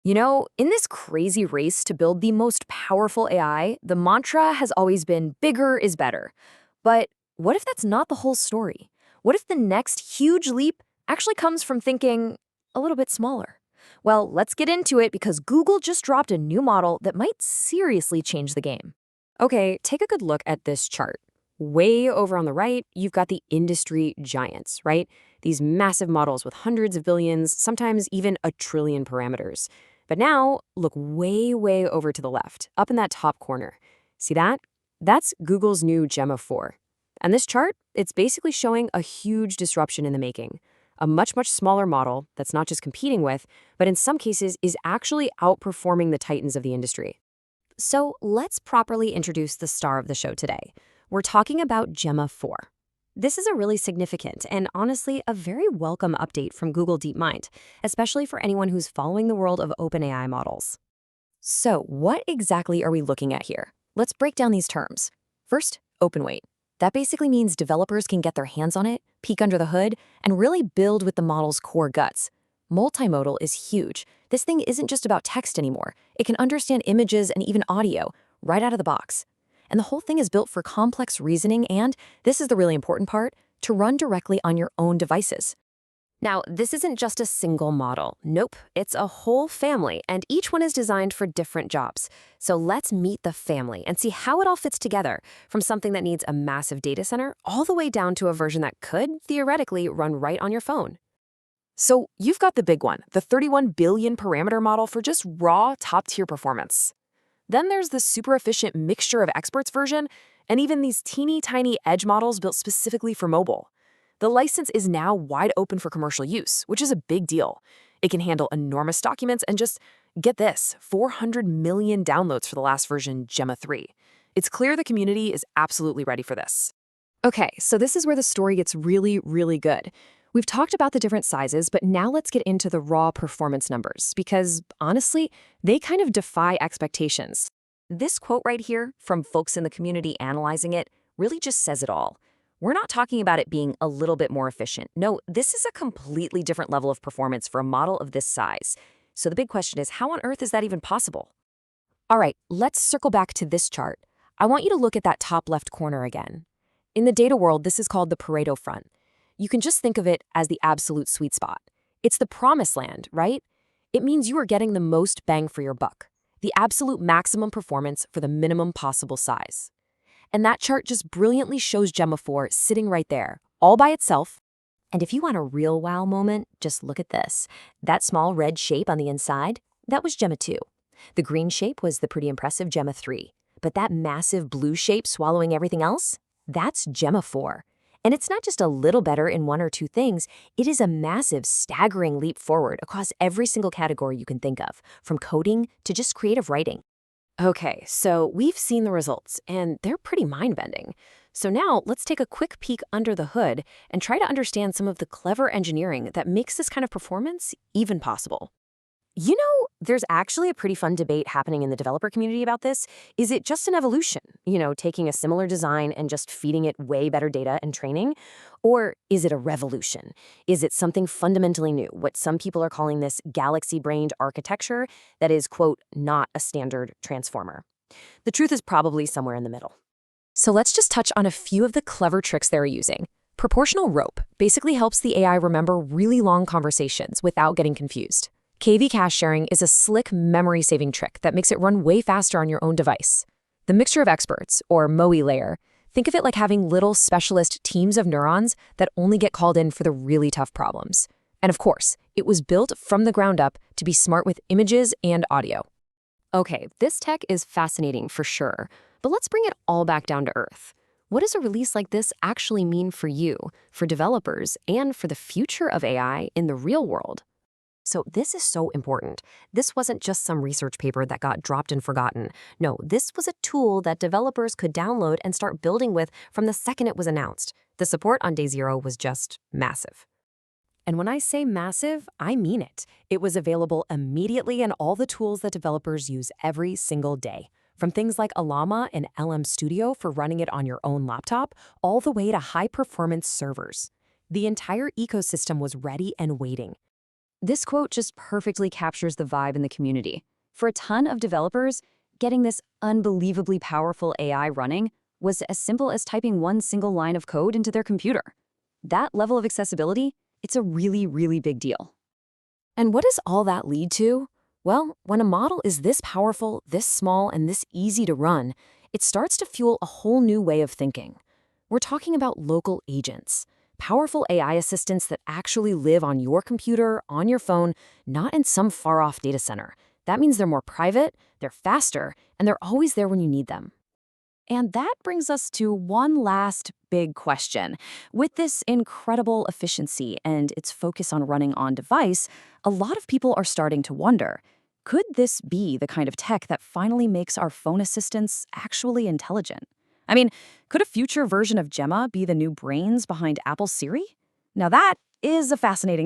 In this crazy race to build the most powerful AI, the mantra has always been bigger is better. But what if that's not the whole story? What if the next huge leap actually comes from thinking a little bit smaller? Well, let's get into it because Google just dropped a new model that might seriously change the game. Okay, take a good look at this chart. Way over on the right, you've got the industry giants, right? These massive models with hundreds of billions, sometimes even a trillion parameters. But now, look way over to the left, up in that top corner. See that? That's Google's new Gemma 4. And this chart, it's basically showing a huge disruption in the making. A much smaller model that's not just competing with, but in some cases is actually outperforming the titans of the industry. So let's properly introduce the star of the show today. We're talking about Gemma 4. This is a really significant and honestly a very welcome update from Google DeepMind, especially for anyone who's following the world of OpenAI models. So what exactly are we looking at here? Let's break down these terms. First, open weight. That basically means developers can get their hands on it, peek under the hood, and really build with the model's core guts. Multimodal is huge. This thing isn't just about text anymore. It can understand images and even audio right out of the box. And the whole thing is built for complex reasoning and, this is the really important part, to run directly on your own devices. Now, this isn't just a single model. Nope, it's a whole family, and each one is designed for different jobs. So let's meet the family and see how it all fits together, from something that needs a massive data center all the way down to a version that could, theoretically, run right on your phone. So you've got the big one, the 31 billion parameter model for just raw top-tier performance. Then there's the super efficient mixture of experts version, and even these teeny tiny edge models built specifically for mobile. The license is now wide open for commercial use, which is a big deal. It can handle enormous documents and just, get this, 400 million downloads for the last version, Gemma 3. It's clear the community is absolutely ready for this. Okay, so this is where the story gets really good. We've talked about the different sizes, but now let's get into the raw performance numbers, because honestly, they kind of defy expectations. This quote right here from folks in the community analyzing it really just says it all. We're not talking about it being a little bit more efficient. No, this is a completely different level of performance for a model of this size. So the big question is, how on earth is that even possible? All right, let's circle back to this chart. I want you to look at that top left corner again. In the data world, this is called the Pareto front. You can just think of it as the absolute sweet spot. It's the promised land, right? It means you are getting the most bang for your buck, the absolute maximum performance for the minimum possible size. And that chart just brilliantly shows Gemma 4 sitting right there, all by itself. And if you want a real wow moment, just look at this. That small red shape on the inside, that was Gemma 2. The green shape was the pretty impressive Gemma 3. But that massive blue shape swallowing everything else, that's Gemma 4. And it's not just a little better in one or two things, it is a massive, staggering leap forward across every single category you can think of, from coding to just creative writing. Okay, so we've seen the results, and they're pretty mind-bending. So now let's take a quick peek under the hood and try to understand some of the clever engineering that makes this kind of performance even possible. There's actually a pretty fun debate happening in the developer community about this. Is it just an evolution, taking a similar design and just feeding it way better data and training? Or is it a revolution? Is it something fundamentally new, what some people are calling this galaxy-brained architecture that is, quote, not a standard transformer? The truth is probably somewhere in the middle. So let's just touch on a few of the clever tricks they're using. Proportional rope basically helps the AI remember really long conversations without getting confused. KV cache sharing is a slick memory-saving trick that makes it run way faster on your own device. The mixture of experts, or MOE layer, think of it like having little specialist teams of neurons that only get called in for the really tough problems. And of course, it was built from the ground up to be smart with images and audio. Okay, this tech is fascinating for sure, but let's bring it all back down to earth. What does a release like this actually mean for you, for developers, and for the future of AI in the real world? So this is so important. This wasn't just some research paper that got dropped and forgotten. No, this was a tool that developers could download and start building with from the second it was announced. The support on day 0 was just massive. And when I say massive, I mean it. It was available immediately in all the tools that developers use every single day. From things like Llama and LM Studio for running it on your own laptop, all the way to high-performance servers. The entire ecosystem was ready and waiting. This quote just perfectly captures the vibe in the community. For a ton of developers, getting this unbelievably powerful AI running was as simple as typing one single line of code into their computer. That level of accessibility, it's a really, really big deal. And what does all that lead to? Well, when a model is this powerful, this small, and this easy to run, it starts to fuel a whole new way of thinking. We're talking about local agents, powerful AI assistants that actually live on your computer, on your phone, not in some far-off data center. That means they're more private, they're faster, and they're always there when you need them. And that brings us to one last big question. With this incredible efficiency and its focus on running on device, a lot of people are starting to wonder, could this be the kind of tech that finally makes our phone assistants actually intelligent? I mean, could a future version of Gemma be the new brains behind Apple's Siri? Now that is a fascinating